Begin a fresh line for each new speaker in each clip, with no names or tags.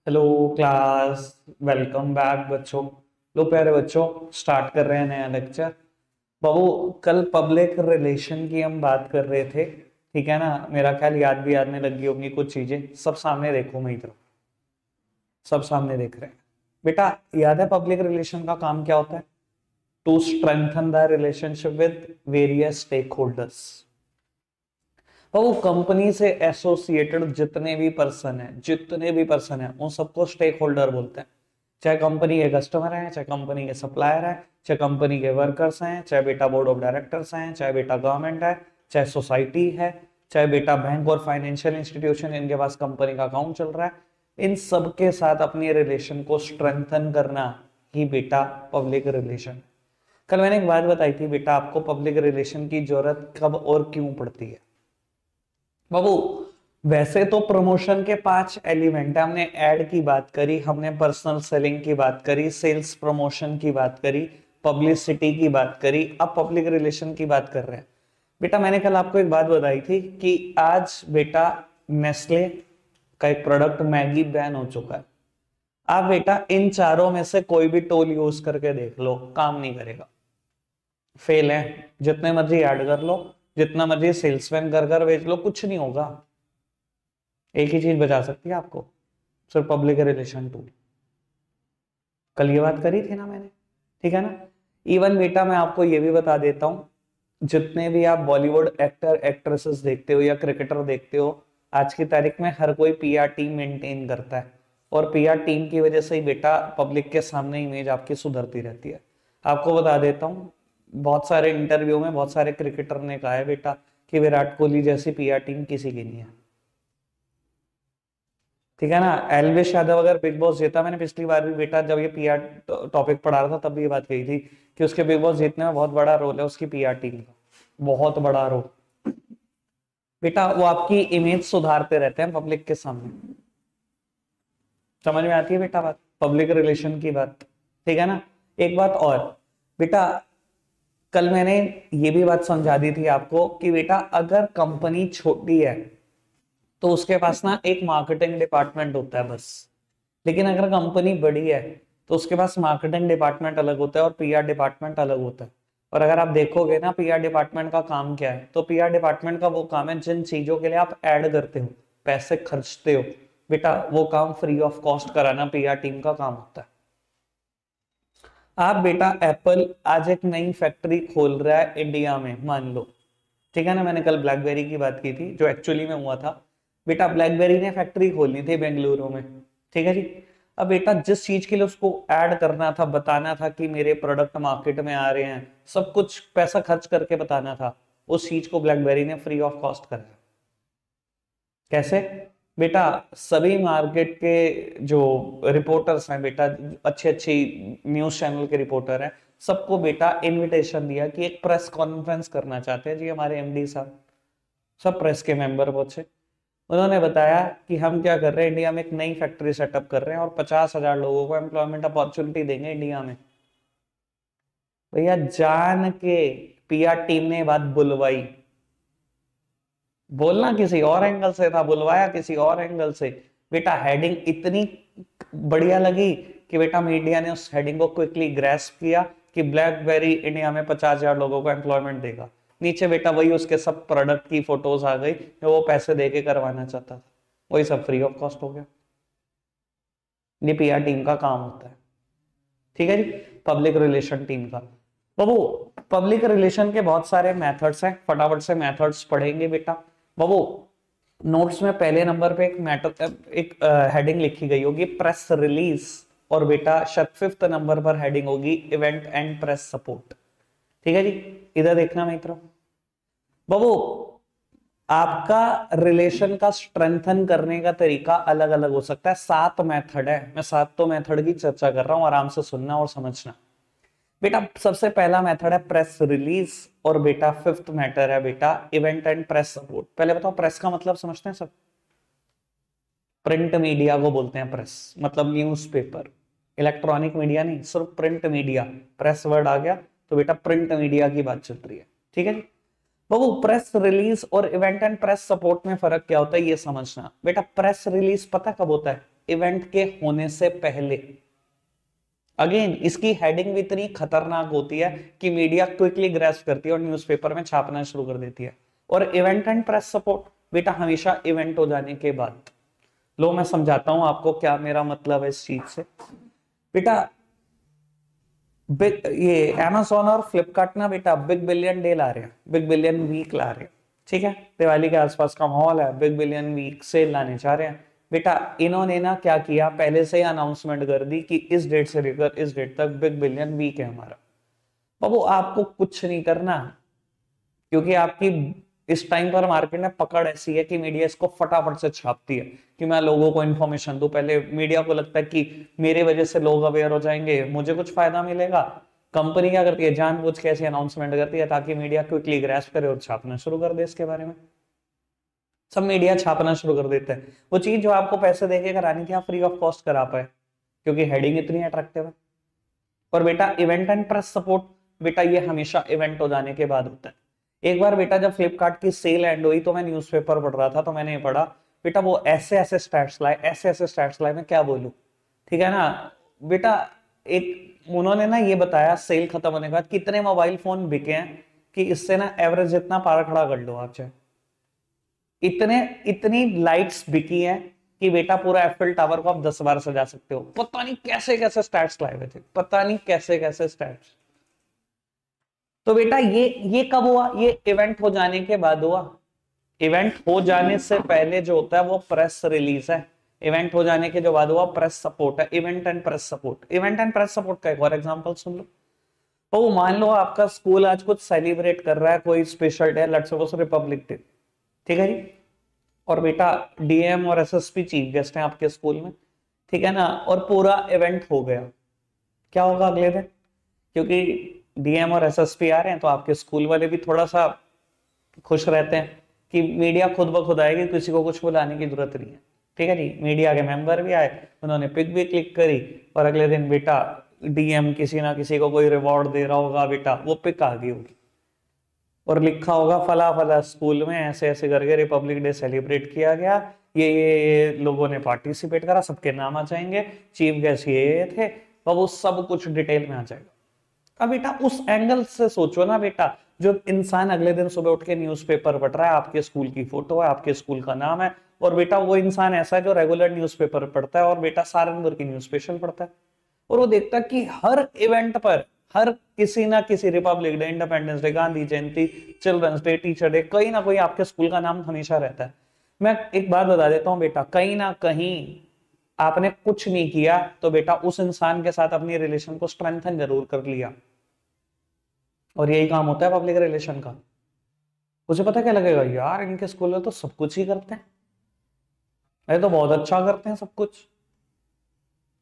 Hello class. Welcome back बच्चों। लो प्यारे बच्चों, स्टार्ट कर रहे हैं नया लेक्चर। बाबू, कल पब्लिक रिलेशन की हम बात कर रहे थे, ठीक है ना। मेरा ख्याल याद भी आने लगी होंगी कुछ चीजें। सब सामने देखो, मेरी तरफ सब सामने देख रहे हैं। बेटा, याद है पब्लिक रिलेशन का काम क्या होता है? To strengthen the relationship with various stakeholders. तो वो कंपनी से एसोसिएटेड जितने भी पर्सन है उन सबको स्टेक होल्डर बोलते हैं। चाहे कंपनी के कस्टमर हैं, चाहे कंपनी के सप्लायर हैं, चाहे कंपनी के वर्कर्स हैं, चाहे बेटा बोर्ड ऑफ डायरेक्टर्स हैं, चाहे बेटा गवर्नमेंट है, चाहे सोसाइटी है, चाहे बेटा बैंक और फाइनेंशियल इंस्टीट्यूशन इनके पास कंपनी का अकाउंट चल रहा है। इन सब के साथ अपनी रिलेशन को स्ट्रेंथन करना ही बेटा पब्लिक रिलेशन। कल मैंने एक बात बताई थी बेटा, आपको पब्लिक रिलेशन की जरूरत कब और क्यों पड़ती है बाबू। वैसे तो प्रमोशन के 5 एलिमेंट है। हमने एड की बात करी, हमने पर्सनल सेलिंग की बात करी, सेल्स प्रमोशन की बात करी, पब्लिसिटी की बात करी, अब पब्लिक रिलेशन की बात कर रहे हैं। बेटा, मैंने कल आपको एक बात बताई थी कि आज बेटा नेस्ले का एक प्रोडक्ट मैगी बैन हो चुका है। आप बेटा इन चारों में से कोई भी टोल यूज करके देख लो, काम नहीं करेगा, फेल है। जितने मर्जी ऐड कर लो, जितना मर्जी सेल्समैन कर कर बेच लो, कुछ नहीं होगा। एक ही चीज बचा सकती है आपको, सिर्फ पब्लिक रिलेशन टूल। कल ये बात करी थी ना मैंने, ठीक है ना। इवन बेटा मैं आपको ये भी बता देता हूं, जितने भी आप बॉलीवुड एक्टर एक्ट्रेसेस देखते हो या क्रिकेटर देखते हो, आज की तारीख में हर कोई पीआर टीम मेंटेन करता है। और पीआर टीम की वजह से ही बेटा पब्लिक के सामने इमेज आपकी सुधरती रहती है। आपको बता देता हूँ, बहुत सारे इंटरव्यू में बहुत सारे क्रिकेटर ने कहा है बेटा कि विराट कोहली जैसी पीआर टीम किसी की नहीं है, ठीक है ना। एलविश यादव अगर बिग बॉस जीता, मैंने पिछली बार भी बेटा जब ये पीआर टॉपिक पढ़ा रहा था तब भी ये बात कही थी कि उसके बिग बॉस जीतने में बहुत बड़ा रोल है उसकी पीआर टीम का, बहुत बड़ा रोल। बेटा वो आपकी इमेज सुधारते रहते हैं पब्लिक के सामने। समझ में आती है बेटा बात, पब्लिक रिलेशन की बात, ठीक है ना। एक बात और बेटा, कल मैंने ये भी बात समझा दी थी आपको कि बेटा अगर कंपनी छोटी है तो उसके पास ना एक मार्केटिंग डिपार्टमेंट होता है बस। लेकिन अगर कंपनी बड़ी है तो उसके पास मार्केटिंग डिपार्टमेंट अलग होता है और पीआर डिपार्टमेंट अलग होता है। और अगर आप देखोगे ना पीआर डिपार्टमेंट का काम क्या है, तो पीआर डिपार्टमेंट का वो काम है जिन चीजों के लिए आप ऐड करते हो, पैसे खर्चते हो, बेटा वो काम फ्री ऑफ कॉस्ट कराना पीआर टीम का काम होता है। आप बेटा एप्पल आज एक नई फैक्ट्री खोल रहा है इंडिया में, मान लो, ठीक है ना। मैंने कल ब्लैकबेरी की बात की थी जो एक्चुअली में हुआ था। बेटा ब्लैकबेरी ने फैक्ट्री खोलनी थी बेंगलुरु में, ठीक है जी। अब बेटा जिस चीज के लिए उसको ऐड करना था, बताना था कि मेरे प्रोडक्ट मार्केट में आ रहे हैं, सब कुछ पैसा खर्च करके बताना था, उस चीज को ब्लैकबेरी ने फ्री ऑफ कॉस्ट करा। कैसे? बेटा सभी मार्केट के जो रिपोर्टर्स हैं बेटा, अच्छी अच्छी न्यूज चैनल के रिपोर्टर हैं, सबको बेटा इनविटेशन दिया कि एक प्रेस कॉन्फ्रेंस करना चाहते हैं जी हमारे एमडी साहब। सब प्रेस के मेंबर पहुंचे। उन्होंने बताया कि हम क्या कर रहे हैं, इंडिया में एक नई फैक्ट्री सेटअप कर रहे हैं और 50,000 लोगों को एम्प्लॉयमेंट अपॉर्चुनिटी देंगे इंडिया में। भैया जान के पीआर टीम ने बात बुलवाई, बोलना किसी और एंगल से था, बुलवाया किसी और एंगल से। बेटा हेडिंग इतनी बढ़िया लगी कि बेटा मीडिया ने उस हेडिंग को क्विकली ग्रैस्प किया कि ब्लैकबेरी इंडिया में 50,000 लोगों को एम्प्लॉयमेंट देगा। नीचे बेटा वही उसके सब प्रोडक्ट की फोटोज आ गई जो वो पैसे दे के करवाना चाहता था, वही सब फ्री ऑफ कॉस्ट हो गया। ये पीआर टीम का काम होता है, ठीक है जी, पब्लिक रिलेशन टीम का। बाबू पब्लिक रिलेशन के बहुत सारे मेथड्स हैं, फटाफट से मेथड्स पढ़ेंगे बेटा। बाबू नोट्स में पहले नंबर पे एक मैटर, एक हेडिंग लिखी गई होगी प्रेस रिलीज, और बेटा शायद 5th नंबर पर हेडिंग होगी इवेंट एंड प्रेस सपोर्ट, ठीक है जी। इधर देखना मित्रों। बाबू आपका रिलेशन का स्ट्रेंथन करने का तरीका अलग अलग हो सकता है, 7 मेथड है। मैं 7 तो मेथड की चर्चा कर रहा हूं, आराम से सुनना और समझना। बेटा सबसे पहला मेथड है प्रेस रिलीज, और बेटा 5th मैटर है बेटा इवेंट एंड प्रेस सपोर्ट। पहले बताओ प्रेस का मतलब समझते हैं सब? प्रिंट मीडिया को बोलते हैं प्रेस, मतलब न्यूज़पेपर, इलेक्ट्रॉनिक मीडिया नहीं, सिर्फ प्रिंट मीडिया। प्रेस वर्ड आ गया तो बेटा प्रिंट मीडिया की बात चल रही है, ठीक है जी। बाबू प्रेस रिलीज और इवेंट एंड प्रेस सपोर्ट में फर्क क्या होता है ये समझना। बेटा प्रेस रिलीज पता कब होता है? इवेंट के होने से पहले। अगेन इसकी हेडिंग भी इतनी खतरनाक होती है कि मीडिया क्विकली ग्रैस्प करती है और न्यूज़पेपर में छापना शुरू कर देती है। और इवेंट एंड प्रेस सपोर्ट बेटा हमेशा इवेंट हो जाने के बाद। लो मैं समझाता हूं आपको क्या मेरा मतलब है इस चीज से। बेटा ये Amazon और फ्लिपकार्ट ना बेटा बिग बिलियन डे ला रहे हैं, बिग बिलियन वीक ला रहे हैं, ठीक है। दिवाली के आसपास का माहौल है, बिग बिलियन वीक सेल लाने चाह रहे हैं। बेटा इन्होंने ना क्या किया, पहले से ही अनाउंसमेंट कर दी कि इस डेट से लेकर इस डेट तक बिग बिलियन वीक है हमारा। बाबू आपको कुछ नहीं करना, क्योंकि आपकी इस टाइम पर मार्केट में पकड़ ऐसी है कि मीडिया इसको फटाफट से छापती है कि मैं लोगों को इन्फॉर्मेशन दूं। पहले मीडिया को लगता है कि मेरे वजह से लोग अवेयर हो जाएंगे, मुझे कुछ फायदा मिलेगा। कंपनी क्या करती है, जानबूझ के ऐसी अनाउंसमेंट करती है ताकि मीडिया क्विकली ग्रैस्प करे और छापना शुरू कर दे इसके बारे में। सब मीडिया छापना शुरू कर देते हैं वो चीज जो आपको पैसे देके करानी थी, आप फ्री ऑफ कॉस्ट करा पाए क्योंकि हेडिंग इतनी अट्रैक्टिव है। और बेटा इवेंट एंड प्रेस सपोर्ट बेटा ये हमेशा इवेंट हो जाने के बाद होता है। एक बार बेटा जब फ्लिपकार्ट की सेल एंड हुई तो मैं न्यूज़पेपर पढ़ रहा था, तो मैंने पढ़ा बेटा वो ऐसे ऐसे स्टैट्स लाए, ऐसे ऐसे स्टैट्स लाए, मैं क्या बोलूं, ठीक है ना बेटा। एक उन्होंने ना ये बताया सेल खत्म होने के बाद कितने मोबाइल फोन बिके हैं कि इससे ना एवरेज जितना पारा खड़ा कर लो आप चाहे। इतने इतनी लाइट्स बिकी हैं कि बेटा पूरा एफिल टावर को आप 10 बार सजा सकते हो। पता नहीं कैसे कैसे स्टैट्स लाए हुए थे, पता नहीं कैसे कैसे स्टैट्स। तो बेटा ये कब हुआ, ये इवेंट हो जाने के बाद हुआ। इवेंट हो जाने से पहले जो होता है वो प्रेस रिलीज है, इवेंट हो जाने के जो बाद हुआ प्रेस सपोर्ट है। Event and press support, event and press support का एक और एग्जांपल सुन लो। तो मान लो आपका स्कूल आज कुछ सेलिब्रेट कर रहा है, कोई special day, let's suppose Republic day, ठीक है जी। और बेटा डीएम और एसएसपी चीफ गेस्ट हैं आपके स्कूल में, ठीक है ना। और पूरा इवेंट हो गया, क्या होगा अगले दिन, क्योंकि डीएम और एसएसपी आ रहे हैं तो आपके स्कूल वाले भी थोड़ा सा खुश रहते हैं कि मीडिया खुद ब खुद आएगी, किसी को कुछ बुलाने की जरूरत नहीं है, ठीक है जी। मीडिया के मेंबर भी आए, उन्होंने पिक भी क्लिक करी और अगले दिन बेटा डीएम किसी ना किसी को कोई रिवॉर्ड दे रहा होगा, बेटा वो पिक आ गई होगी और लिखा होगा फला फला स्कूल में ऐसे ऐसे करके रिपब्लिक डे सेलिब्रेट किया गया, ये लोगों ने पार्टिसिपेट करा, सबके नाम आ जाएंगे, चीफ गेस्ट ये थे, अब वो सब कुछ डिटेल में आ जाएगा। अब बेटा उस एंगल से सोचो ना बेटा, जो इंसान अगले दिन सुबह उठ के न्यूज़पेपर पढ़ रहा है, आपके स्कूल की फोटो है, आपके स्कूल का नाम है, और बेटा वो इंसान ऐसा है जो रेगुलर न्यूज़पेपर पढ़ता है और बेटा सहारनपुर की न्यूज स्पेशल पढ़ता है, और वो देखता है कि हर इवेंट पर, हर किसी ना किसी Republic Day, Independence Day, Gandhi Jayanti, Children's Day, Teacher Day, कहीं ना कोई आपके स्कूल का नाम हमेशा रहता है। मैं एक बात बता देता हूं बेटा, कहीं ना कहीं आपने कुछ नहीं किया तो बेटा उस इंसान के साथ अपनी रिलेशन को स्ट्रेंथन जरूर कर लिया, और यही काम होता है पब्लिक रिलेशन का। मुझे पता क्या लगेगा, यार इनके स्कूल में तो सब कुछ ही करते हैं, ये तो बहुत अच्छा करते हैं सब कुछ,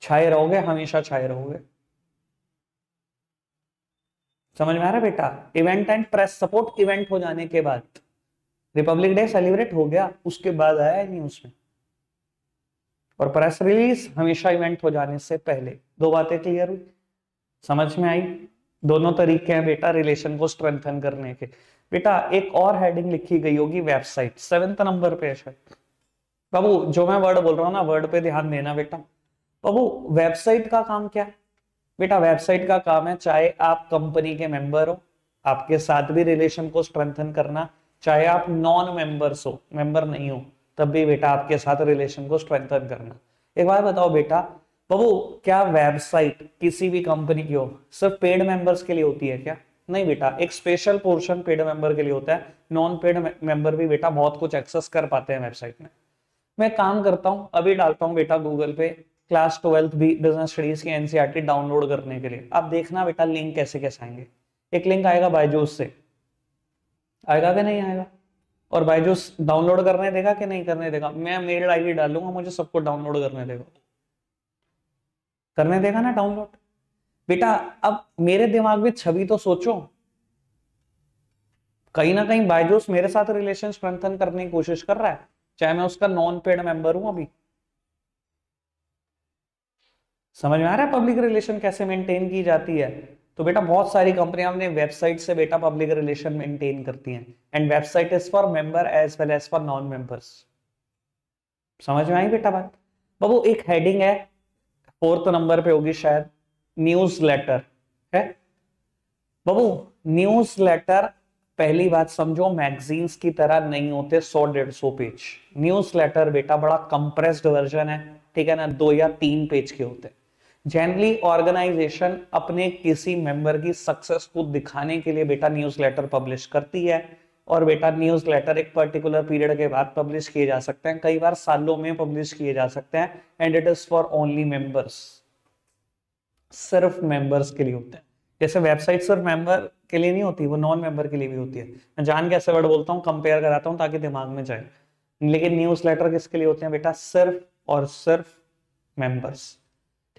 छाए रहोगे, हमेशा छाए रहोगे। समझ में आ रहा है बेटा। Event and press support, event हो जाने के बाद, रिपब्लिक डे सेलिब्रेट हो गया उसके बाद आया न्यूज में, और प्रेस रिलीज हमेशा इवेंट हो जाने से पहले। दो बातें क्लियर हुई, समझ में आई। दोनों तरीके हैं बेटा रिलेशन को स्ट्रेंथन करने के। बेटा एक और हेडिंग लिखी गई होगी वेबसाइट, 7th नंबर पे शायद। बाबू जो मैं वर्ड बोल रहा हूं ना, वर्ड पे ध्यान देना बेटा। बाबू वेबसाइट का काम क्या है बेटा, वेबसाइट का काम है चाहे आप कंपनी के मेंबर हो, आपके साथ भी रिलेशन को स्ट्रेंथन करना, चाहे आप नॉन मेंबर्स हो, मेंबर नहीं हो, तब भी बेटा आपके साथ रिलेशन को स्ट्रेंथन करना। एक बात बताओ बेटा, बाबू क्या वेबसाइट किसी भी कंपनी की हो सिर्फ पेड मेंबर्स के लिए होती है क्या? नहीं बेटा, एक स्पेशल पोर्शन पेड मेंबर के लिए होता है, नॉन पेड मेंबर भी बेटा बहुत कुछ एक्सेस कर पाते हैं वेबसाइट में। मैं काम करता हूं, अभी डालता हूं बेटा गूगल पे क्लास 12th भी बिजनेस स्टडीज की एनसीईआरटी डाउनलोड करने के लिए। आप देखना बेटा लिंक कैसे कैसे आएंगे। एक लिंक आएगा बायजूस से, आएगा कि नहीं आएगा? और बायजूस डाउनलोड करने देगा कि नहीं करने देगा? मैं मेल आईडी डालूंगा, मुझे सबको डाउनलोड करने देगा, करने देगा ना डाउनलोड। बेटा अब मेरे दिमाग में छवि तो सोचो, कहीं ना कहीं बायजूस मेरे साथ रिलेशन स्ट्रेंथन करने की कोशिश कर रहा है, चाहे मैं उसका नॉन पेड मेंबर हूं अभी। समझ में आ रहा है पब्लिक रिलेशन कैसे मेंटेन की जाती है? तो बेटा बहुत सारी कंपनियां अपने वेबसाइट से बेटा पब्लिक रिलेशन मेंटेन करती हैं, and website is for member as well as for non members. समझ में आई बेटा बात? बाबू एक हेडिंग है, 4th नंबर पे होगी शायद, न्यूज लेटर है। बाबू न्यूज लेटर, पहली बात समझो, मैगजीन्स की तरह नहीं होते 100-150 पेज। न्यूज लेटर बेटा बड़ा कंप्रेस्ड वर्जन है, ठीक है ना, 2 या 3 पेज के होते हैं। जनरली ऑर्गेनाइजेशन अपने किसी मेंबर की सक्सेस को दिखाने के लिए बेटा न्यूज लेटर पब्लिश करती है, और बेटा न्यूज लेटर एक पर्टिकुलर पीरियड के बाद पब्लिश किए जा सकते हैं, कई बार सालों में पब्लिश किए जा सकते हैं, and it is for only members, सिर्फ मेंबर्स के लिए होते हैं। जैसे वेबसाइट सिर्फ मेंबर के लिए नहीं होती, वो नॉन मेंबर के लिए भी होती है। मैं जान के ऐसे वर्ड बोलता हूँ, कंपेयर कराता हूँ ताकि दिमाग में जाए। लेकिन न्यूज लेटर किसके लिए होते हैं बेटा? सिर्फ और सिर्फ मेंबर्स,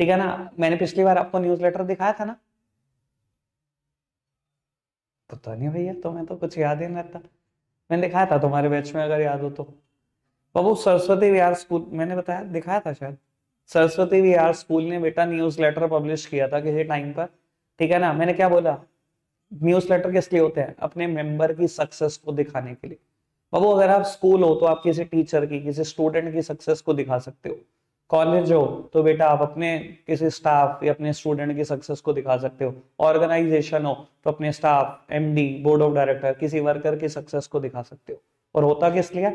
ठीक है ना। मैंने पिछली बार आपको न्यूज लेटर दिखाया था ना? पता नहीं भैया, तुम्हें तो कुछ याद ही नहीं रहता। मैंने दिखाया था तुम्हारे बैच में, अगर याद हो तो। बाबू सरस्वती विहार स्कूल, मैंने बताया, दिखाया था शायद। सरस्वती विहार स्कूल ने बेटा न्यूज लेटर पब्लिश किया था किसी टाइम पर, ठीक है ना। मैंने क्या बोला? न्यूज लेटर किस लिए होते हैं? अपने मेंबर की सक्सेस को दिखाने के लिए। बाबू अगर आप स्कूल हो तो आप किसी टीचर की, किसी स्टूडेंट की सक्सेस को दिखा सकते हो। कॉलेज हो तो बेटा आप अपने किसी स्टाफ या अपने स्टूडेंट की सक्सेस को दिखा सकते हो। ऑर्गेनाइजेशन हो तो अपने staff, MD, board of director, किसी वर्कर की सक्सेस को दिखा सकते हो। और होता किस लिए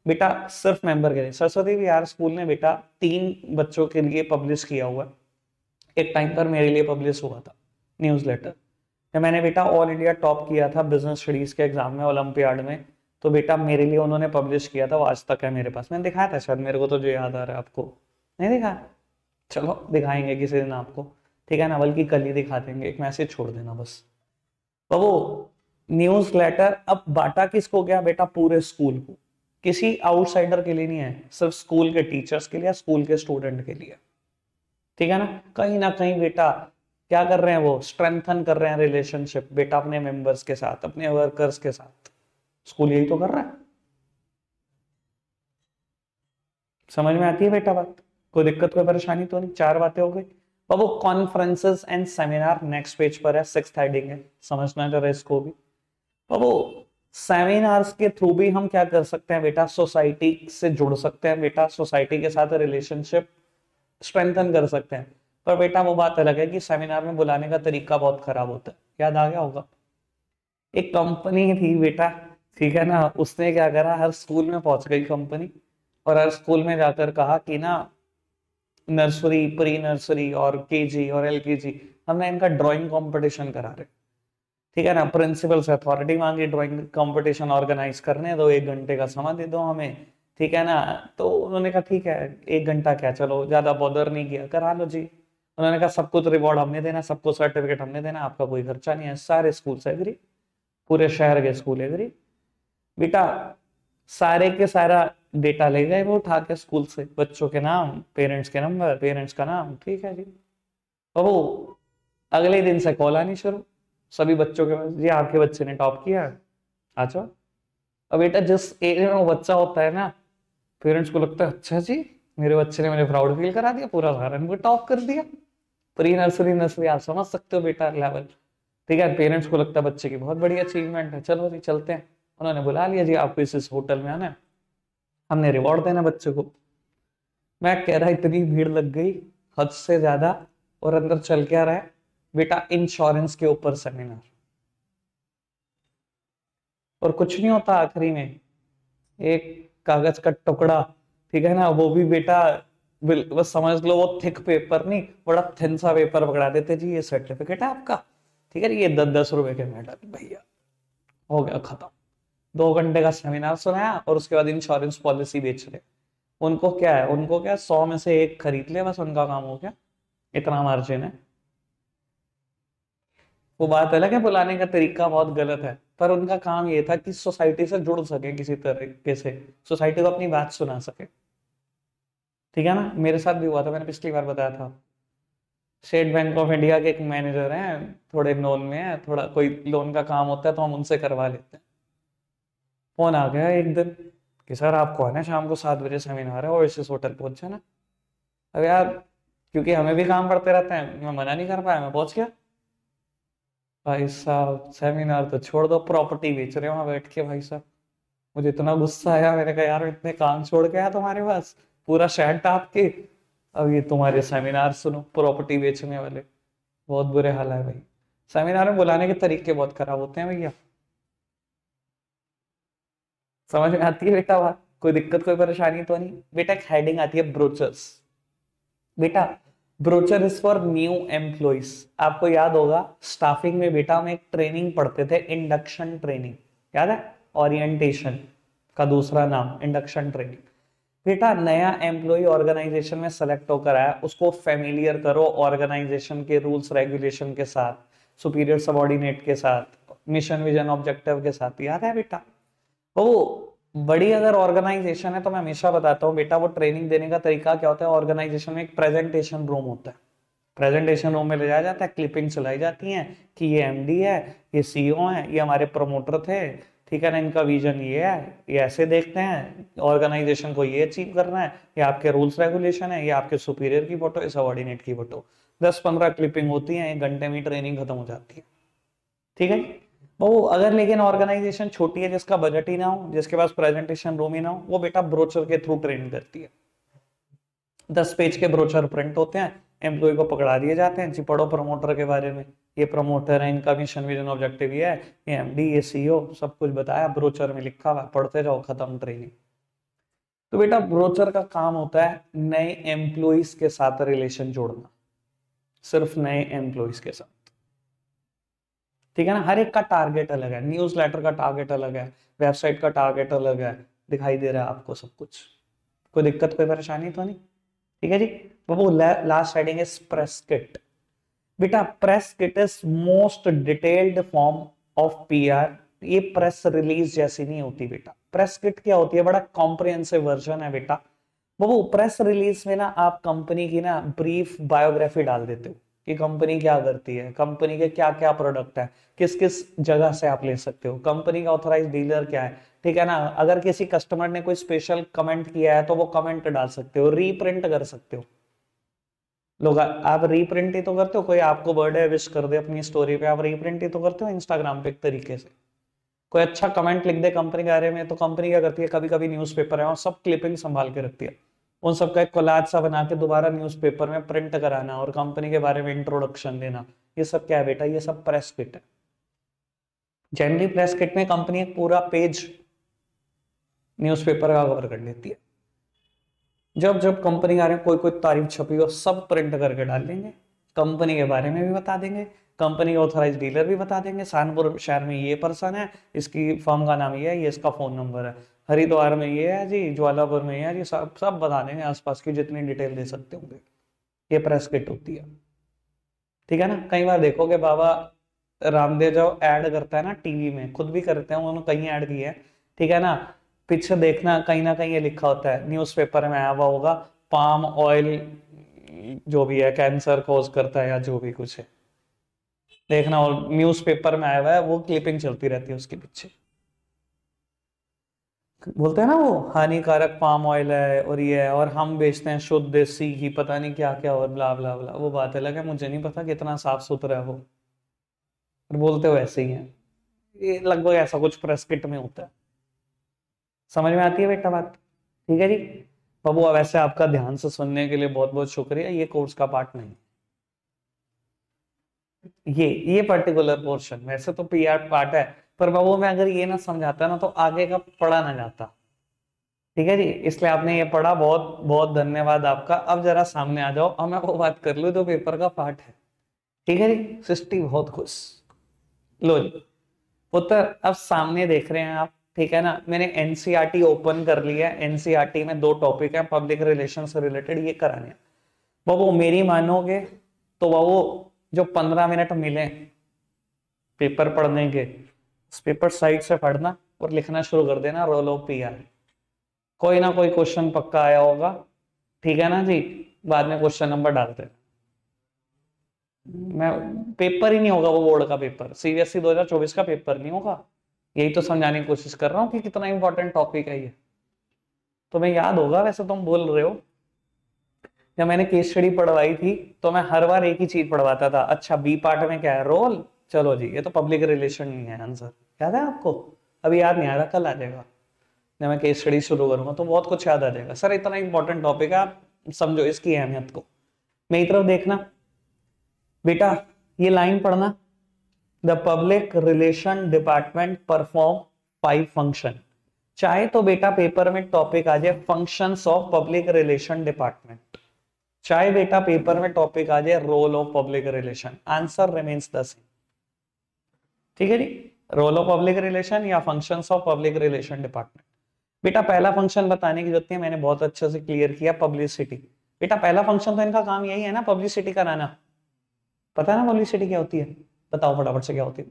बेटा? सिर्फ मेंबर के लिए। सरस्वती विहार स्कूल ने बेटा 3 बच्चों के लिए पब्लिश किया हुआ। एक टाइम पर मेरे लिए पब्लिश हुआ था न्यूज लेटर, जब मैंने बेटा ऑल इंडिया टॉप किया था बिजनेस स्टडीज के एग्जाम में, ओलंपियाड में। तो बेटा मेरे लिए उन्होंने पब्लिश किया था, वो आज तक है मेरे पास। मैंने दिखाया था शायद, मेरे को तो जो याद आ रहा है। आपको नहीं दिखा? चलो दिखाएंगे किसी दिन आपको, ठीक है ना, बल्कि कल ही दिखा देंगे, एक मैसेज छोड़ देना बस। तो वो न्यूज लेटर अब बांटा किसको गया बेटा? पूरे स्कूल को, किसी आउटसाइडर के लिए नहीं है, सिर्फ स्कूल के टीचर्स के लिए, स्कूल के स्टूडेंट के लिए, ठीक है ना कहीं बेटा क्या कर रहे हैं? वो स्ट्रेंथन कर रहे हैं रिलेशनशिप बेटा अपने मेंबर्स के साथ, अपने वर्कर्स के साथ। स्कूल यही तो कर रहा है। समझ में आती है बेटा बात? कोई दिक्कत, कोई परेशानी तो नहीं? 4 बातें हो गई। बाबू conferences and seminar next page पर है, 6th हेडिंग है, समझना जरा इसको भी। बाबू सेमिनार्स के थ्रू भी हम क्या कर सकते हैं बेटा? सोसाइटी से जुड़ सकते हैं बेटा, सोसाइटी के साथ रिलेशनशिप स्ट्रेंथन कर सकते हैं। पर बेटा वो बात अलग है कि सेमिनार में बुलाने का तरीका बहुत खराब होता है, याद आ गया होगा। एक कंपनी थी बेटा, ठीक है ना, उसने क्या करा, हर स्कूल में पहुंच गई कंपनी, और हर स्कूल में जाकर कहा कि ना नर्सरी, प्री नर्सरी और केजी और एलकेजी, हमने इनका ड्राइंग कंपटीशन करा रहे, ठीक है ना। प्रिंसिपल से अथॉरिटी मांगी, ड्राइंग कंपटीशन ऑर्गेनाइज करने दो, 1 घंटे का समय दे दो हमें, ठीक है ना। तो उन्होंने कहा ठीक है, 1 घंटा क्या, चलो ज्यादा बॉदर नहीं किया, करा लो जी। उन्होंने कहा सब कुछ रिवॉर्ड हमने देना, सबको सर्टिफिकेट हमने देना, आपका कोई खर्चा नहीं है। सारे स्कूल से एग्री, पूरे शहर के स्कूल एग्री बेटा। सारे के सारा डेटा ले गए वो उठा के स्कूल से, बच्चों के नाम, पेरेंट्स के नंबर, पेरेंट्स का नाम, ठीक है जी। और वो अगले दिन से कॉल आनी शुरू सभी बच्चों के पास, जी आपके बच्चे ने टॉप किया, आ जाओ। अब बेटा जिस एज में वो बच्चा होता है ना, पेरेंट्स को लगता है अच्छा जी मेरे बच्चे ने मुझे प्राउड फील करा दिया, पूरा सारा को टॉप कर दिया। प्री नर्सरी नर्सरी आप समझ सकते हो बेटा लेवल, ठीक है। पेरेंट्स को लगता है बच्चे की बहुत बड़ी अचीवमेंट है, चलो जी चलते हैं। उन्होंने बुला लिया, जी आपको इस होटल में आना है, हमने रिवॉर्ड देना बच्चे को। मैं कह रहा इतनी भीड़ लग गई हद से ज्यादा, और अंदर चल क्या रहा है बेटा? इंश्योरेंस के ऊपर सेमिनार, और कुछ नहीं होता आखिरी में, एक कागज का टुकड़ा, ठीक है ना, वो भी बेटा बस समझ लो वो थिक पेपर नहीं, बड़ा थिन सा पेपर पकड़ा देते, जी ये सर्टिफिकेट है आपका, ठीक है, ये 10-10 रुपए के मेडल, भैया हो गया खत्म। 2 घंटे का सेमिनार सुनाया और उसके बाद इंश्योरेंस पॉलिसी बेच रहे। उनको क्या है, उनको क्या 100 में से 1 खरीद ले, बस उनका काम हो गया, इतना मार्जिन है। वो बात अलग है, बुलाने का तरीका बहुत गलत है, पर उनका काम ये था कि सोसाइटी से जुड़ सके, किसी तरीके से सोसाइटी को अपनी बात सुना सके, ठीक है ना। मेरे साथ भी हुआ था, मैंने पिछली बार बताया था। स्टेट बैंक ऑफ इंडिया के एक मैनेजर हैं, थोड़े लोन में है, थोड़ा कोई लोन का काम होता है तो हम उनसे करवा लेते हैं। फोन आ गया एक दिन कि सर आपको है ना शाम को 7 बजे सेमिनार है, और इस होटल पहुंच जाना। अब यार क्योंकि हमें भी काम पड़ते रहते हैं, मैं मना नहीं कर पाया, मैं पहुंच गया। भाई साहब सेमिनार तो छोड़ दो, प्रॉपर्टी बेच रहे हो वहां बैठ के भाई साहब। मुझे इतना गुस्सा आया, मैंने कहा यार इतने काम छोड़ के आया तुम्हारे पास, पूरा शहर टाप के, अब ये तुम्हारे सेमिनार सुनो प्रॉपर्टी बेचने वाले, बहुत बुरे हाल है भाई। सेमिनार में बुलाने के तरीके बहुत खराब होते हैं भैया। समझ में आती है बेटा बात? कोई दिक्कत कोई परेशानी तो नहीं बेटा? एक हेडिंग आती है ब्रोचर्स। बेटा brochure is for new employees. आपको याद होगा स्टाफिंग में बेटा हम एक ट्रेनिंग पढ़ते थे, इंडक्शन ट्रेनिंग, याद है? ओरिएंटेशन का दूसरा नाम इंडक्शन ट्रेनिंग। बेटा नया एम्प्लॉय ऑर्गेनाइजेशन में सेलेक्ट होकर आया, उसको फेमिलियर करो ऑर्गेनाइजेशन के रूल्स रेगुलेशन के साथ, सुपीरियर सबॉर्डिनेट के साथ, मिशन विजन ऑब्जेक्टिव के साथ। याद है बेटा? वो बड़ी अगर ऑर्गेनाइजेशन है तो मैं हमेशा बताता हूँ बेटा, वो ट्रेनिंग देने का तरीका क्या होता है, ऑर्गेनाइजेशन में एक प्रेजेंटेशन रूम होता है, प्रेजेंटेशन रूम में ले जाया जाता है, क्लिपिंग चलाई जाती है कि ये एमडी है, ये सीईओ है, ये हमारे प्रमोटर थे, ठीक है ना, इनका विजन ये है, ये ऐसे देखते हैं, ऑर्गेनाइजेशन को ये अचीव करना है, ये आपके रूल्स रेगुलेशन है, ये आपके सुपीरियर की फोटो, सबॉर्डिनेट की फोटो। 10-15 क्लिपिंग होती है, 1 घंटे में ट्रेनिंग खत्म हो जाती है। ठीक है? वो अगर लेकिन ऑर्गेनाइजेशन छोटी है, जिसका बजट ही ना हो, जिसके पास प्रेजेंटेशन रूम ही ना हो, वो बेटा ब्रोचर के थ्रू ट्रेनिंग करती है। 10 पेज के ब्रोचर प्रिंट होते हैं, एम्प्लॉय को पकड़ा दिए जाते हैं, जी पढ़ो प्रमोटर के बारे में, ये प्रमोटर है, इनका मिशन विजन ऑब्जेक्टिव ये है, ये एमडी, ये सीईओ, सब कुछ बताया ब्रोचर में लिखा हुआ, पढ़ते जाओ, खत्म ट्रेनिंग। तो बेटा ब्रोचर का काम होता है नए एम्प्लॉइज के साथ रिलेशन जोड़ना, सिर्फ नए एम्प्लॉइज के साथ। ठीक है ना? हर एक का टारगेट अलग है, न्यूज लेटर का टारगेट अलग है, वेबसाइट का टारगेट अलग है। दिखाई दे रहा है आपको सब कुछ? कोई दिक्कत कोई परेशानी तो नहीं? ठीक है जी। वो लास्ट हेडिंग है प्रेस किट। बेटा press kit is most detailed form of PR. ये प्रेस रिलीज जैसी नहीं होती बेटा। प्रेस किट क्या होती है? बड़ा कॉम्प्रिहेंसिव वर्जन है बेटा। वो प्रेस रिलीज में ना आप कंपनी की ना ब्रीफ बायोग्राफी डाल देते हो कि कंपनी क्या करती है, कंपनी के क्या क्या प्रोडक्ट है, किस किस जगह से आप ले सकते हो, कंपनी का ऑथराइज डीलर क्या है। ठीक है ना? अगर किसी कस्टमर ने कोई स्पेशल कमेंट किया है तो वो कमेंट डाल सकते हो, रीप्रिंट कर सकते हो। लोग आप रीप्रिंट ही तो करते हो, कोई आपको बर्थडे विश कर दे अपनी स्टोरी पे, आप रीप्रिंट ही तो करते हो इंस्टाग्राम पे एक तरीके से। कोई अच्छा कमेंट लिख दे कंपनी के बारे में तो कंपनी क्या करती है, कभी कभी न्यूज़पेपर है और सब क्लिपिंग संभाल के रखती है, उन सबका एक कोलाज सा बना के दोबारा न्यूज़पेपर में प्रिंट कराना और कंपनी के बारे में इंट्रोडक्शन देना। ये सब क्या है बेटा? ये सब प्रेस किट है। जनरली प्रेस किट में कंपनी एक पूरा पेज न्यूज़पेपर का कवर कर लेती है। जब जब कंपनी आ रहे हैं, कोई कोई तारीफ छपी हो, सब प्रिंट करके डाल देंगे, कंपनी के बारे में भी बता देंगे, कंपनी के ऑथराइज डीलर भी बता देंगे, सहारनपुर शहर में ये पर्सन है, इसकी फर्म का नाम ये है, ये इसका फोन नंबर है, हरिद्वार में ये है जी, ज्वालापुर में ये है जी, सब सब बता देंगे, आसपास की जितनी डिटेल दे सकते होंगे। ये प्रेस किट होती है। ठीक है ना? कई बार देखोगे बाबा रामदेव जब ऐड करता है ना टीवी में, खुद भी करते हैं, उन्होंने कहीं ऐड किए हैं, ठीक है ना, पीछे देखना कहीं ना कहीं ये लिखा होता है, न्यूज़पेपर में आया हुआ होगा, पाम ऑयल जो भी है कैंसर कॉज करता है या जो भी कुछ है, देखना, और न्यूज़पेपर में आया हुआ है, वो क्लिपिंग चलती रहती है उसके पीछे। बोलते हैं ना वो हानिकारक पाम ऑयल है और ये है, और हम बेचते हैं शुद्ध देसी घी, पता नहीं क्या क्या, और ब्ला ब्ला ब्ला। वो बात अलग है, मुझे नहीं पता कितना साफ सुथरा है वो, और बोलते हो ऐसे ही है। ये लगभग ऐसा कुछ प्रेस किट में होता है। समझ में आती है बेटा बात? ठीक है जी। बाबू वैसे आपका ध्यान से सुनने के लिए बहुत बहुत शुक्रिया। ये कोर्स का पार्ट नहीं, ये पर्टिकुलर पोर्शन वैसे तो पीआर पार्ट है, पर बाबू मैं अगर ये ना समझाता ना तो आगे का पढ़ा ना जाता। ठीक है जी, इसलिए आपने ये पढ़ा, बहुत बहुत धन्यवाद आपका। अब जरा सामने आ जाओ, अब मैं वो बात कर लूँ जो पेपर का पार्ट है। ठीक है जी, सृष्टि बहुत खुश। लो जी पुत्र, अब सामने देख रहे हैं आप, ठीक है ना, मैंने एनसीईआरटी ओपन कर लिया है। एनसीईआरटी में 2 टॉपिक हैं पब्लिक रिलेशन से रिलेटेड, ये कराने हैं। बाबू मेरी मानोगे तो बाबू जो 15 मिनट मिले पेपर पढ़ने के, उस पेपर साइड से पढ़ना और लिखना शुरू कर देना रोल ऑफ पीआर। कोई ना कोई क्वेश्चन पक्का आया होगा, ठीक है ना जी, बाद में क्वेश्चन नंबर डालते। मैं पेपर ही नहीं होगा वो, बोर्ड का पेपर, सीबीएसई 2024 का पेपर नहीं होगा। यही तो समझाने की कोशिश कर रहा हूँ कि कितना इंपॉर्टेंट टॉपिक है ये। तुम्हें याद होगा, वैसे तुम बोल रहे हो, जब मैंने केस स्टडी पढ़वाई थी तो मैं हर बार एक ही चीज पढ़वाता था, अच्छा बी पार्ट में क्या है, रोल, चलो जी ये तो पब्लिक रिलेशन नहीं है आंसर। याद है आपको? अभी याद नहीं आ रहा, कल आ जाएगा। जब मैं केस स्टडी शुरू करूंगा तो बहुत कुछ याद आ जाएगा। सर इतना इंपॉर्टेंट टॉपिक है, आप समझो इसकी अहमियत को। मेरी तरफ देखना बेटा, ये लाइन पढ़ना, the public relation department perform 5 function. चाहे तो बेटा पेपर में टॉपिक आ जाए functions of public relation department, चाहे बेटा पेपर में टॉपिक आ जाए role of public relation, answer remains the same. ठीक है जी, रोल ऑफ पब्लिक रिलेशन या functions of public relation department. बेटा पहला फंक्शन बताने की जरूरत है, मैंने बहुत अच्छे से क्लियर किया, पब्लिसिटी। बेटा पहला फंक्शन तो इनका काम यही है ना, पब्लिसिटी कराना। पता है ना पब्लिसिटी क्या होती है? बताओ फटाफट से क्या होती है,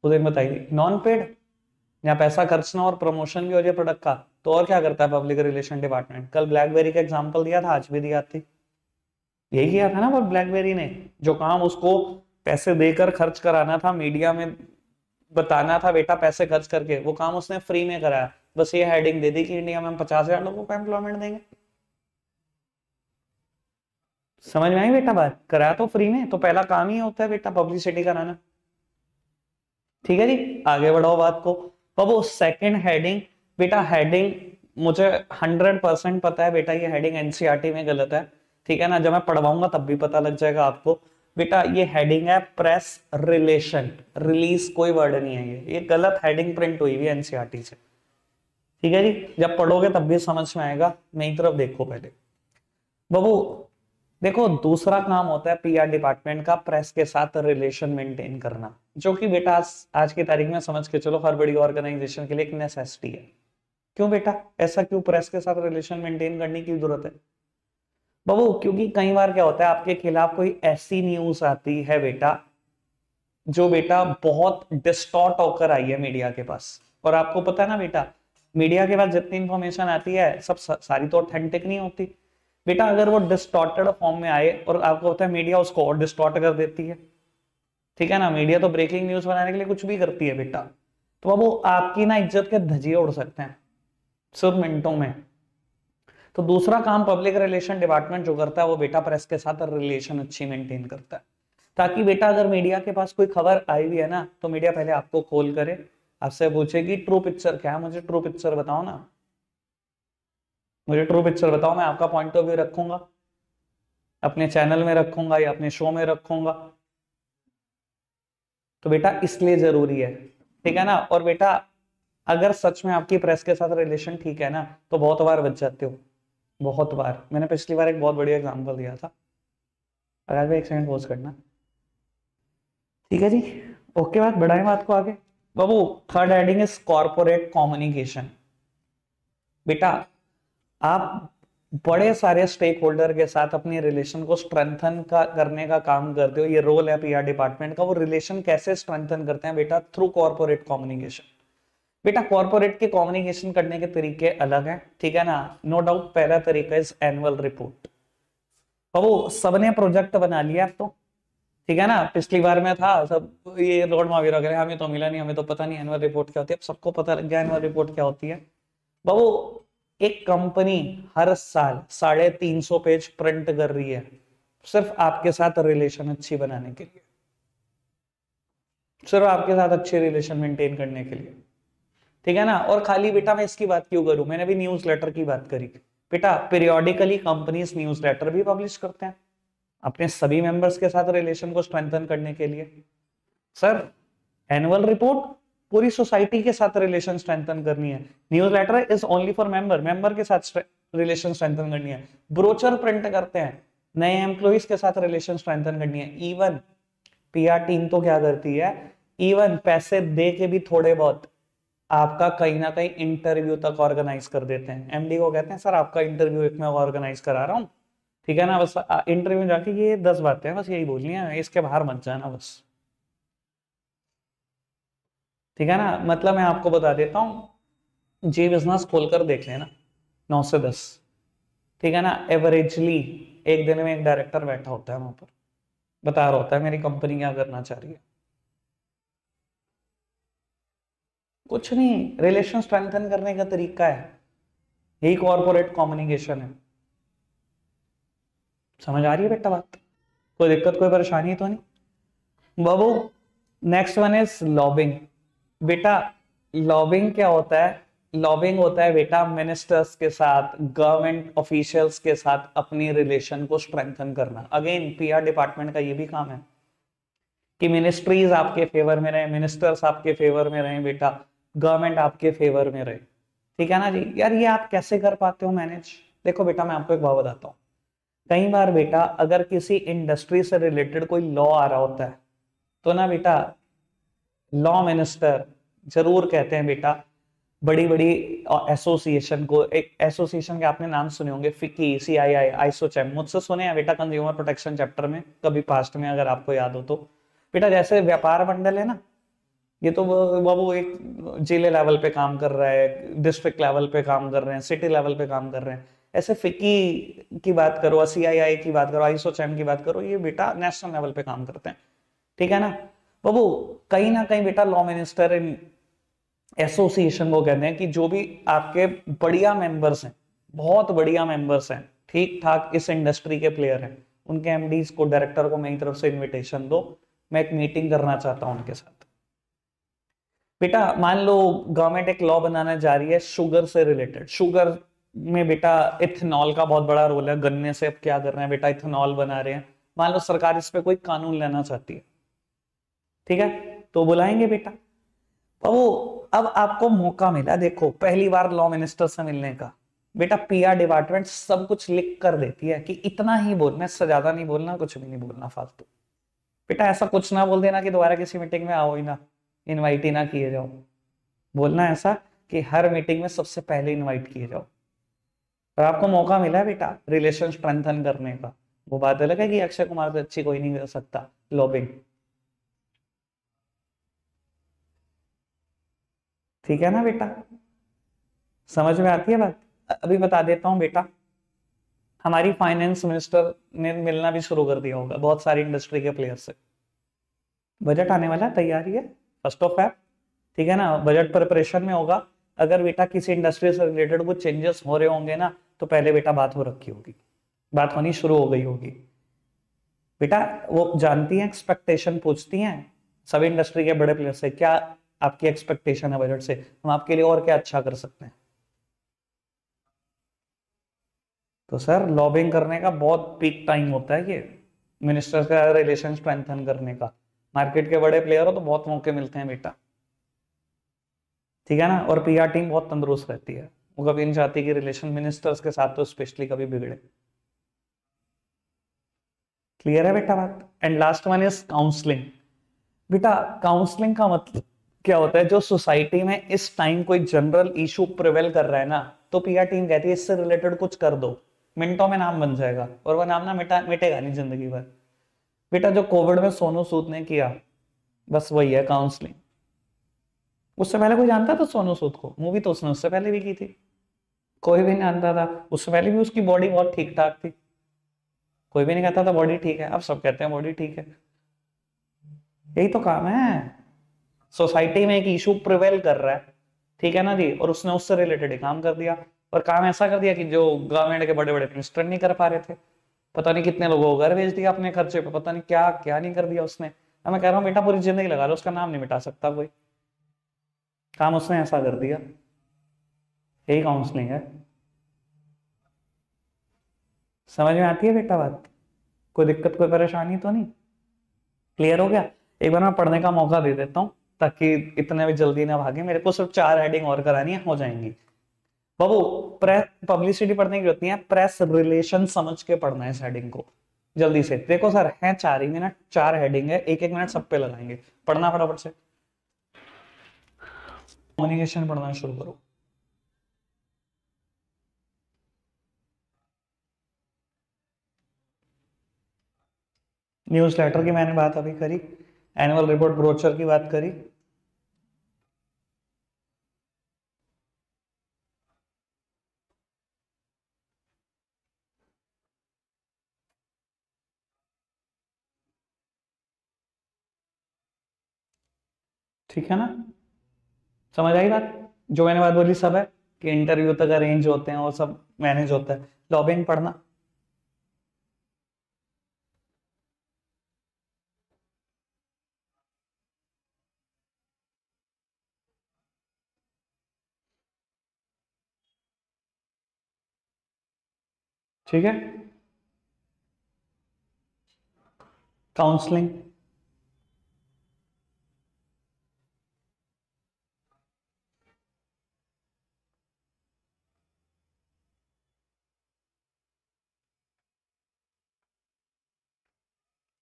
उस दिन बताइए। नॉन पेड, या पैसा खर्चना और प्रमोशन भी हो जाए प्रोडक्ट का, तो और क्या करता है पब्लिक रिलेशन डिपार्टमेंट? कल ब्लैकबेरी का एग्जांपल दिया था, आज भी दिया थी, यही किया था ना वो ब्लैकबेरी ने। जो काम उसको पैसे देकर खर्च कराना था, मीडिया में बताना था बेटा पैसे खर्च करके, वो काम उसने फ्री में कराया। बस ये हेडिंग दे दी कि इंडिया में हम 50,000 लोगों को एम्प्लॉयमेंट देंगे। समझ में आई बेटा बात? कराया तो फ्री में, तो पहला काम ही होता है बेटा पब्लिसिटी कराना। ठीक है जी, आगे बढ़ाओ बात को। बाबू सेकंड हेडिंग, बेटा हेडिंग मुझे 100% पता है बेटा, ये हेडिंग एनसीईआरटी में गलत है। ठीक है ना, जब मैं पढ़वाऊंगा तब भी पता लग जाएगा आपको। बेटा ये हेडिंग है प्रेस रिलेशन, रिलीज कोई वर्ड नहीं है, ये गलत हेडिंग प्रिंट हुई हुई है एनसीईआरटी से। ठीक है जी, जब पढ़ोगे तब भी समझ में आएगा। मेरी तरफ देखो पहले बाबू, देखो दूसरा काम होता है पीआर डिपार्टमेंट का प्रेस के साथ रिलेशन मेंटेन करना, जो कि बेटा आज की तारीख में समझ के चलो हर बड़ी ऑर्गेनाइजेशन के लिए एक नेसेसिटी है। क्यों बेटा, ऐसा क्यों प्रेस के साथ रिलेशन मेंटेन करने की जरूरत है बाबू? क्योंकि कई बार क्या होता है, आपके खिलाफ कोई ऐसी न्यूज आती है बेटा, जो बेटा बहुत डिस्टॉर्ट होकर आई है मीडिया के पास। और आपको पता है ना बेटा, मीडिया के पास जितनी इंफॉर्मेशन आती है सब सारी तो ऑथेंटिक नहीं होती बेटा। अगर वो डिस्टॉर्टेड फॉर्म में आए, और आपको पता है मीडिया उसको और डिस्टॉर्ट कर देती है। ठीक है ना, मीडिया तो ब्रेकिंग न्यूज बनाने के लिए कुछ भी करती है बेटा। तो अब वो आपकी ना इज्जत के धजिए उड़ सकते हैं सिर्फ मिनटों में। तो दूसरा काम पब्लिक रिलेशन डिपार्टमेंट जो करता है, वो बेटा प्रेस के साथ रिलेशन अच्छी मेंटेन करता है, ताकि बेटा अगर मीडिया के पास कोई खबर आई हुई है ना, तो मीडिया पहले आपको कॉल करे, आपसे पूछेगी ट्रू पिक्चर क्या है, मुझे ट्रू पिक्चर बताओ ना, मुझे ट्रू पिक्चर बताओ, मैं आपका पॉइंट ऑफ व्यू रखूंगा, अपने चैनल में रखूंगा या अपने शो में रखूंगा। तो बेटा इसलिए जरूरी है। ठीक है ना, और बेटा अगर सच में आपकी प्रेस के साथ रिलेशन ठीक है ना, तो बहुत बार बच जाते हो, बहुत बार। मैंने पिछली बार एक बहुत बढ़िया एग्जांपल दिया था। अगर एक सेकंड पॉज करना, ठीक है जी, ओके। बात बढ़ाएं बात को आगे बाबू। Third heading is corporate communication. बेटा आप बड़े सारे स्टेक होल्डर के साथ अपनी रिलेशन को स्ट्रेंथन करने का काम करते हो, ये रोल है पीआर डिपार्टमेंट का। वो रिलेशन कैसे स्ट्रेंथन करते हैं बेटा? Through corporate communication. बेटा कॉर्पोरेट के कम्युनिकेशन करने के तरीके अलग हैं, ठीक है ना, नो डाउट। पहला तरीका इज एनुअल रिपोर्ट। वो सबने प्रोजेक्ट बना लिया अब तो, ठीक है ना। पिछली बार में था सब ये रोड मावी वगैरह, हमें तो मिला नहीं, हमें तो पता नहीं एनुअल रिपोर्ट क्या होती है। अब सबको पता लग गया एनुअल रिपोर्ट क्या होती है बाबू। एक कंपनी हर साल 350 पेज प्रिंट कर रही है, सिर्फ आपके साथ रिलेशन अच्छी बनाने के लिए, सिर्फ आपके साथ अच्छे रिलेशन मेंटेन करने के लिए। ठीक है ना। और खाली बेटा मैं इसकी बात क्यों करूं, मैंने भी न्यूज लेटर की बात करी बेटा। पीरियोडिकली कंपनीज न्यूज लेटर भी पब्लिश करते हैं अपने सभी मेंबर्स के साथ रिलेशन को स्ट्रेंथन करने के लिए। सर एनुअल रिपोर्ट पूरी सोसाइटी के साथ रिलेशन स्ट्रेंथन करनी है, newsletter is only for member, member के साथ रिलेशन स्ट्रेंथन करनी है। ब्रोचर प्रिंट करते हैं, नए एम्प्लॉइज के साथ रिलेशन स्ट्रेंथन करनी है। इवन पीआर टीम तो क्या करती है, इवन पैसे दे के भी थोड़े बहुत आपका कहीं ना कहीं इंटरव्यू तक ऑर्गेनाइज कर देते हैं। एमडी को कहते हैं सर आपका इंटरव्यू एक मैं ऑर्गेनाइज करा रहा हूँ, ठीक है ना। बस इंटरव्यू जाके ये 10 बातें हैं बस यही बोलनी है, इसके बाहर मत जाना बस, ठीक है ना। मतलब मैं आपको बता देता हूँ, जी बिजनेस खोलकर देख लेना 9 से 10, ठीक है ना। एवरेजली एक दिन में एक डायरेक्टर बैठा होता है वहां पर, बता रहा होता है मेरी कंपनी क्या करना चाह रही है। कुछ नहीं, रिलेशन स्ट्रेंथन करने का तरीका है, यही कॉर्पोरेट कम्युनिकेशन है। समझ आ रही है बेटा बात? कोई दिक्कत कोई परेशानी तो नहीं बाबू। Next one is lobbying. बेटा लॉबिंग क्या होता है? लॉबिंग होता है बेटा मिनिस्टर्स के साथ, गवर्नमेंट ऑफिशियल्स के साथ अपनी रिलेशन को स्ट्रेंथन करना। अगेन पीआर डिपार्टमेंट का ये भी काम है कि मिनिस्ट्रीज आपके फेवर में रहे, मिनिस्टर्स आपके फेवर में रहे बेटा, गवर्नमेंट आपके फेवर में रहे। ठीक है ना जी। यार ये आप कैसे कर पाते हो मैनेज? देखो बेटा मैं आपको एक बात बताता हूँ। कई बार बेटा अगर किसी इंडस्ट्री से रिलेटेड कोई लॉ आ रहा होता है तो ना बेटा लॉ मिनिस्टर जरूर कहते हैं बेटा बड़ी बड़ी एसोसिएशन को, एक एसोसिएशन के आपने नाम सुने होंगे, फिक्की, सीआईआई, आइसोचैम, मुझसे सुने हैं बेटा कंज्यूमर प्रोटेक्शन चैप्टर में कभी पास्ट में अगर आपको याद हो तो। बेटा जैसे व्यापार मंडल है ना, ये तो वो एक जिले लेवल पे काम कर रहा है, डिस्ट्रिक्ट लेवल पे काम कर रहे हैं, सिटी लेवल पे काम कर रहे हैं। ऐसे फिक्की की बात करो, सीआईआई की बात करो, आइसोचैम की बात करो, ये बेटा नेशनल लेवल पे काम करते हैं। ठीक है ना बाबू। कहीं ना कहीं बेटा लॉ मिनिस्टर इन एसोसिएशन को कहते हैं कि जो भी आपके बढ़िया मेंबर्स हैं, बहुत बढ़िया मेंबर्स हैं, ठीक ठाक इस इंडस्ट्री के प्लेयर हैं, उनके एमडीज को, डायरेक्टर को मेरी तरफ से इनविटेशन दो, मैं एक मीटिंग करना चाहता हूं उनके साथ। बेटा मान लो गवर्नमेंट एक लॉ बनाने जा रही है शुगर से रिलेटेड। शुगर में बेटा इथेनॉल का बहुत बड़ा रोल है, गन्ने से अब क्या कर रहे हैं बेटा, इथेनॉल बना रहे हैं। मान लो सरकार इस पे कोई कानून लेना चाहती है, ठीक है, तो बुलाएंगे बेटा। तो अब आपको मौका मिला, देखो पहली बार लॉ मिनिस्टर से मिलने का। बेटा पीआर डिपार्टमेंट सब कुछ लिख कर देती है कि इतना ही बोलना, इससे ज्यादा नहीं बोलना, कुछ भी नहीं बोलना फालतू। बेटा ऐसा कुछ ना बोल देना कि दोबारा किसी मीटिंग में आओ ही ना, इनवाइट ही ना किए जाओ। बोलना ऐसा कि हर मीटिंग में सबसे पहले इनवाइट किए जाओ। और आपको मौका मिला है बेटा रिलेशन स्ट्रेंथन करने का। वो बात अलग है कि अक्षय कुमार से अच्छी कोई नहीं कर सकता लॉबिंग। ठीक है ना बेटा, समझ में आती है बात? अभी बता देता हूं बेटा, हमारी फाइनेंस मिनिस्टर ने मिलना भी शुरू कर दिया होगा बहुत सारी इंडस्ट्री के प्लेयर से। बजट आने वाला, तैयारी है, 1 Feb। ठीक है ना, बजट प्रिपरेशन में होगा। अगर बेटा किसी इंडस्ट्री से रिलेटेड कुछ चेंजेस हो रहे होंगे ना, तो पहले बेटा बात हो रखी होगी, बात होनी शुरू हो गई होगी। बेटा वो जानती हैं, एक्सपेक्टेशन पूछती हैं सभी इंडस्ट्री के बड़े प्लेयर से, क्या आपकी एक्सपेक्टेशन है बजट से, हम आपके लिए और क्या अच्छा कर सकते हैं। तो सर लॉबिंग करने का बहुत पीक टाइम होता है ये, मिनिस्टर्स का रिलेशन स्ट्रेंथन करने का। मार्केट के बड़े प्लेयर हो तो बहुत मौके मिलते हैं बेटा। ठीक है ना, और पीआर टीम बहुत तंदुरुस्त रहती है, वो कभी नहीं चाहती कि रिलेशन मिनिस्टर्स के साथ तो स्पेशली कभी बिगड़े। क्लियर है बेटा बात? And last one is counselling. बेटा काउंसलिंग का मतलब क्या होता है, जो सोसाइटी में इस टाइम कोई जनरल इशू प्रिवेल कर रहा है ना, तो पीआर टीम कहती है इससे रिलेटेड कुछ कर दो, मिनटों में नाम बन जाएगा, और वो नाम ना मिटेगा नहीं जिंदगी भर। बेटा जो कोविड में सोनू सूद ने किया, बस वही है काउंसलिंग। उससे पहले कोई जानता था सोनू सूद को? मूवी तो उसने उससे पहले भी की थी, कोई भी नहीं जानता था। उससे पहले भी उसकी बॉडी बहुत ठीक ठाक थी, कोई भी नहीं कहता था बॉडी ठीक है, अब सब कहते हैं बॉडी ठीक है। यही तो काम है, सोसाइटी में एक इशू प्रिवेल कर रहा है, ठीक है ना जी, और उसने उससे रिलेटेड ही काम कर दिया। और काम ऐसा कर दिया कि जो गवर्नमेंट के बड़े बड़े मिनिस्टर नहीं कर पा रहे थे। पता नहीं कितने लोगों को घर भेज दिया अपने खर्चे पे, पता नहीं क्या क्या नहीं कर दिया उसने। अब मैं कह रहा हूँ बेटा पूरी जिंदगी लगा लो, उसका नाम नहीं मिटा सकता कोई, काम उसने ऐसा कर दिया। यही काउंसलिंग है। समझ में आती है बेटा बात? कोई दिक्कत, कोई परेशानी तो नहीं? क्लियर हो गया? एक बार मैं पढ़ने का मौका दे देता हूँ ताकि इतने भी जल्दी ना भागे, मेरे को सिर्फ 4 हेडिंग और करानी है, हो जाएंगी। बाबू प्रेस पब्लिसिटी पढ़ने की जरूरत नहीं है, प्रेस रिलेशन समझ के पढ़ना है इस हेडिंग को। जल्दी से देखो सर, है 4 ही मिनट, 4 हेडिंग है, एक एक मिनट सब पे लगाएंगे, पढ़ना फटाफट से। कम्युनिकेशन पढ़ना शुरू करो। न्यूज लेटर की मैंने बात अभी करी, एनुअल रिपोर्ट ब्रोचर की बात करी। ठीक है ना, समझ आई बात? जो मैंने बात बोली सब है, कि इंटरव्यू तक अरेंज होते हैं और सब मैनेज होता है। लॉबिंग पढ़ना। ठीक है। काउंसलिंग,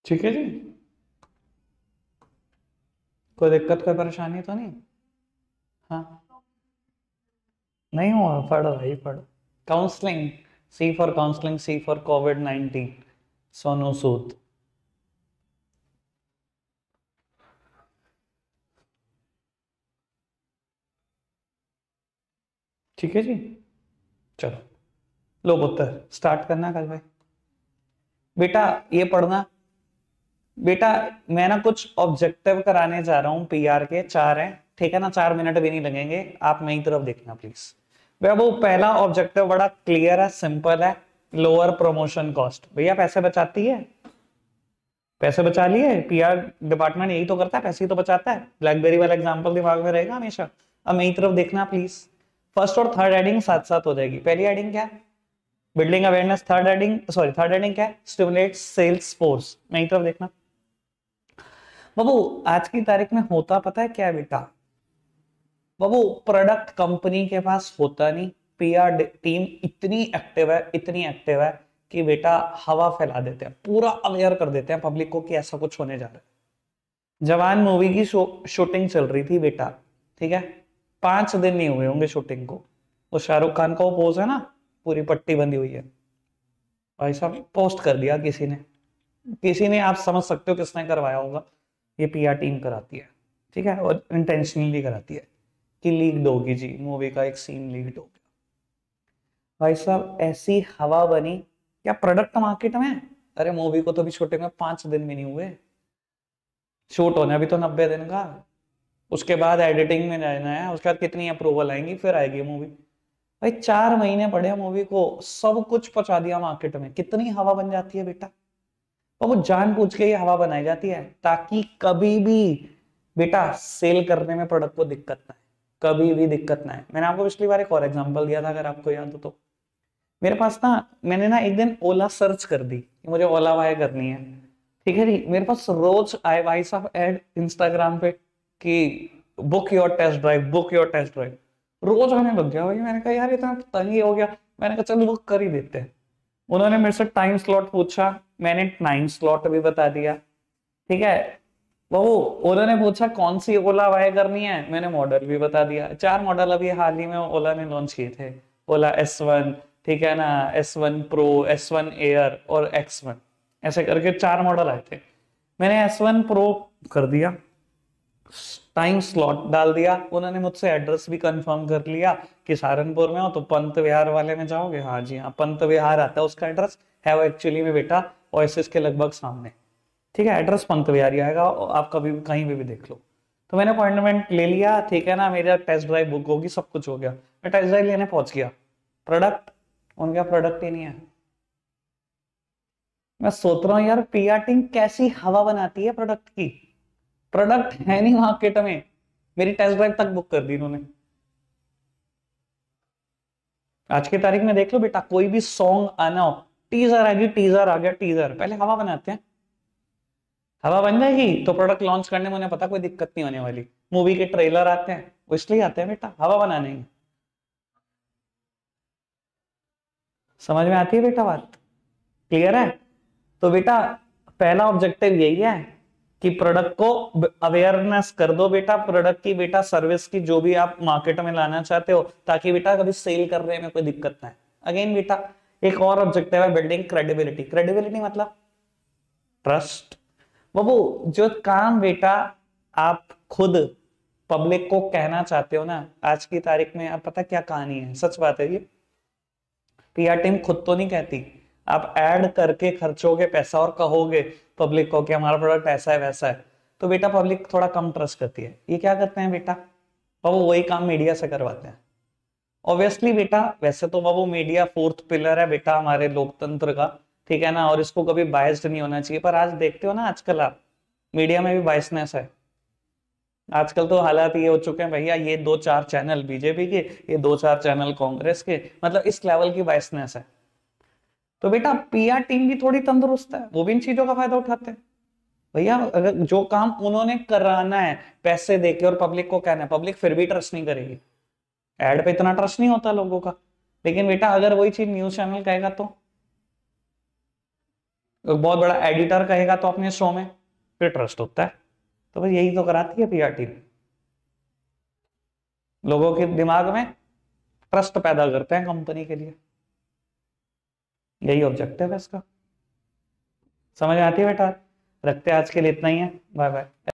ठीक है जी। कोई दिक्कत कोई परेशानी तो नहीं? हाँ, नहीं हुआ, पढ़ो भाई पढ़ो। Counselling, C for counselling, C for कोविड-19, सोनू सूद। ठीक है जी। चलो, लो पुत्र, स्टार्ट करना कल भाई। बेटा ये पढ़ना। बेटा मैं ना कुछ ऑब्जेक्टिव कराने जा रहा हूँ, पीआर के 4 हैं, ठीक है ना, 4 मिनट भी नहीं लगेंगे, आप मेरी तरफ देखना प्लीज। भैया वो पहला ऑब्जेक्टिव बड़ा क्लियर है, सिंपल है, लोअर प्रमोशन कॉस्ट। भैया पैसे बचाती है, पैसे बचा लिए, पीआर डिपार्टमेंट यही तो करता है, पैसे ही तो बचाता है। ब्लैकबेरी वाला एग्जांपल दिमाग में रहेगा हमेशा। अब मेरी तरफ देखना प्लीज। फर्स्ट और थर्ड हेडिंग साथ साथ हो जाएगी। पहली हेडिंग क्या है? Building awareness. थर्ड हेडिंग क्या है? Stimulate sales force. मेरी तरफ देखना बाबू। आज की तारीख में होता पता है क्या है बेटा? बाबू प्रोडक्ट कंपनी के पास होता नहीं, पीआर टीम इतनी एक्टिव है, इतनी एक्टिव है कि बेटा हवा फैला देते हैं, पूरा अवेयर कर देते हैं पब्लिक को कि ऐसा कुछ होने जा रहा है। जवान मूवी की शूटिंग चल रही थी बेटा, ठीक है, 5 दिन नहीं हुए होंगे शूटिंग को। वो शाहरुख खान का वो पोज है ना, पूरी पट्टी बंधी हुई है, भाई साहब पोस्ट कर दिया किसी ने, आप समझ सकते हो किसने करवाया होगा। ये पीआर टीम कराती है, ठीक है, और इंटेंशनली कराती है कि लीक्ड होगी जी, मूवी का एक सीन लीक्ड हो गया। भाई साहब ऐसी हवा बनी, क्या प्रोडक्ट मार्केट में? अरे मूवी को तो भी छोटे में 5 दिन भी नहीं हुए, शूट होने अभी तो 90 दिन का। उसके बाद एडिटिंग में जाना है, उसके बाद कितनी अप्रूवल आएंगी, फिर आएगी मूवी। भाई 4 महीने पड़े मूवी को, सब कुछ पहुंचा दिया मार्केट में, कितनी हवा बन जाती है बेटा। और वो जानबूझ के ये हवा बनाई जाती है ताकि कभी भी बेटा सेल करने में प्रोडक्ट को दिक्कत ना है, कभी भी दिक्कत ना है। मैंने आपको पिछली बार एक और एग्जांपल दिया था, अगर आपको याद हो तो। मेरे पास ना, मैंने ना एक दिन ओला सर्च कर दी कि मुझे ओला वाई करनी है, ठीक है जी। मेरे पास रोज आए भाई साहब ऐड इंस्टाग्राम पे कि book your test drive, book your test drive, रोज आने लग गया भाई। मैंने कहा यार इतना तंग ही हो गया, मैंने कहा चल बुक कर ही देते हैं। उन्होंने मेरे से टाइम स्लॉट पूछा, मैंने टाइम स्लॉट भी बता दिया, ठीक है। वो उन्होंने पूछा कौन सी ओला बाय करनी है, मैंने मॉडल भी बता दिया। 4 मॉडल अभी हाल ही में ओला ने लॉन्च किए थे, ओला S1, ठीक है ना, S1 प्रो, S1 एयर और X1, ऐसे करके 4 मॉडल आए थे। मैंने S1 प्रो कर दिया, टाइम स्लॉट डाल दिया, उन्होंने मुझसे एड्रेस भी कंफर्म कर लिया कि सहारनपुर में हो तो पंत विहार वाले में जाओगे। हाँ जी हाँ, पंत विहार आता है उसका एड्रेस, है वो एक्चुअली में बेटा ओएसिस के लगभग सामने, ठीक है। एड्रेस पंत विहार ही आएगा, आप कभी भी कहीं भी देख लो। तो मैंने अपॉइंटमेंट ले लिया, ठीक है ना, मेरा टेस्ट ड्राइव बुक होगी, सब कुछ हो गया, मैं टेस्ट ड्राइव लेने पहुंच गया। प्रोडक्ट, उनका प्रोडक्ट ही नहीं है। मैं सोच रहा हूँ यार पीआर टीम कैसी हवा बनाती है प्रोडक्ट की, प्रोडक्ट है नहीं मार्केट में, मेरी टेस्ट ड्राइव तक बुक कर दी इन्होंने। आज की तारीख में देख लो बेटा, कोई भी सॉन्ग आना हो, टीजर आ गई, टीजर आ गया, टीजर पहले हवा बनाते हैं, हवा बन जाएगी तो प्रोडक्ट लॉन्च करने में उन्हें पता कोई दिक्कत नहीं होने वाली। मूवी के ट्रेलर आते हैं, वो इसलिए आते हैं बेटा हवा बनाने ही। समझ में आती है बेटा बात? क्लियर है? तो बेटा पहला ऑब्जेक्टिव यही है कि प्रोडक्ट को अवेयरनेस कर दो बेटा, प्रोडक्ट की बेटा, सर्विस की, जो भी आप मार्केट में लाना चाहते हो, ताकि बेटा कभी सेल करने में कोई दिक्कत ना है। अगेन बेटा एक और ऑब्जेक्टिव है, बिल्डिंग क्रेडिबिलिटी। क्रेडिबिलिटी मतलब ट्रस्ट। बाबू जो काम बेटा आप खुद पब्लिक को कहना चाहते हो ना, आज की तारीख में आप पता क्या कहानी है, सच बात है ये, पीआर टीम खुद तो नहीं कहती, आप ऐड करके खर्चोगे पैसा और कहोगे पब्लिक को कि हमारा प्रोडक्ट ऐसा है वैसा है, तो बेटा पब्लिक थोड़ा कम ट्रस्ट करती है। ये क्या करते हैं बेटा, बाबू वही काम मीडिया से करवाते हैं। ऑब्वियसली बेटा, वैसे तो बाबू मीडिया फोर्थ पिलर है बेटा हमारे लोकतंत्र का, ठीक है ना, और इसको कभी बायस्ड नहीं होना चाहिए, पर आज देखते हो ना आजकल आप, मीडिया में भी बायसनेस है। आजकल तो हालात ये हो चुके हैं भैया, ये 2-4 चैनल बीजेपी के, ये 2-4 चैनल कांग्रेस के, मतलब इस लेवल की बायसनेस है। तो बेटा पीआर टीम भी थोड़ी तंदुरुस्त है, वो भी इन चीजों का फायदा उठाते हैं। भैया अगर जो काम उन्होंने कराना है पैसे देके और पब्लिक को कहना है, पब्लिक फिर भी ट्रस्ट नहीं करेगी। एड पे इतना ट्रस्ट नहीं होता लोगों का। लेकिन बेटा अगर वही चीज न्यूज चैनल कहेगा तो, एक बहुत बड़ा एडिटर कहेगा तो अपने शो में, फिर ट्रस्ट होता है। तो भाई यही तो कराती है पीआर टीम, लोगों के दिमाग में ट्रस्ट पैदा करते हैं कंपनी के लिए। यही ऑब्जेक्टिव है इसका। समझ आती है बेटा? रखते हैं आज के लिए इतना ही है। Bye bye.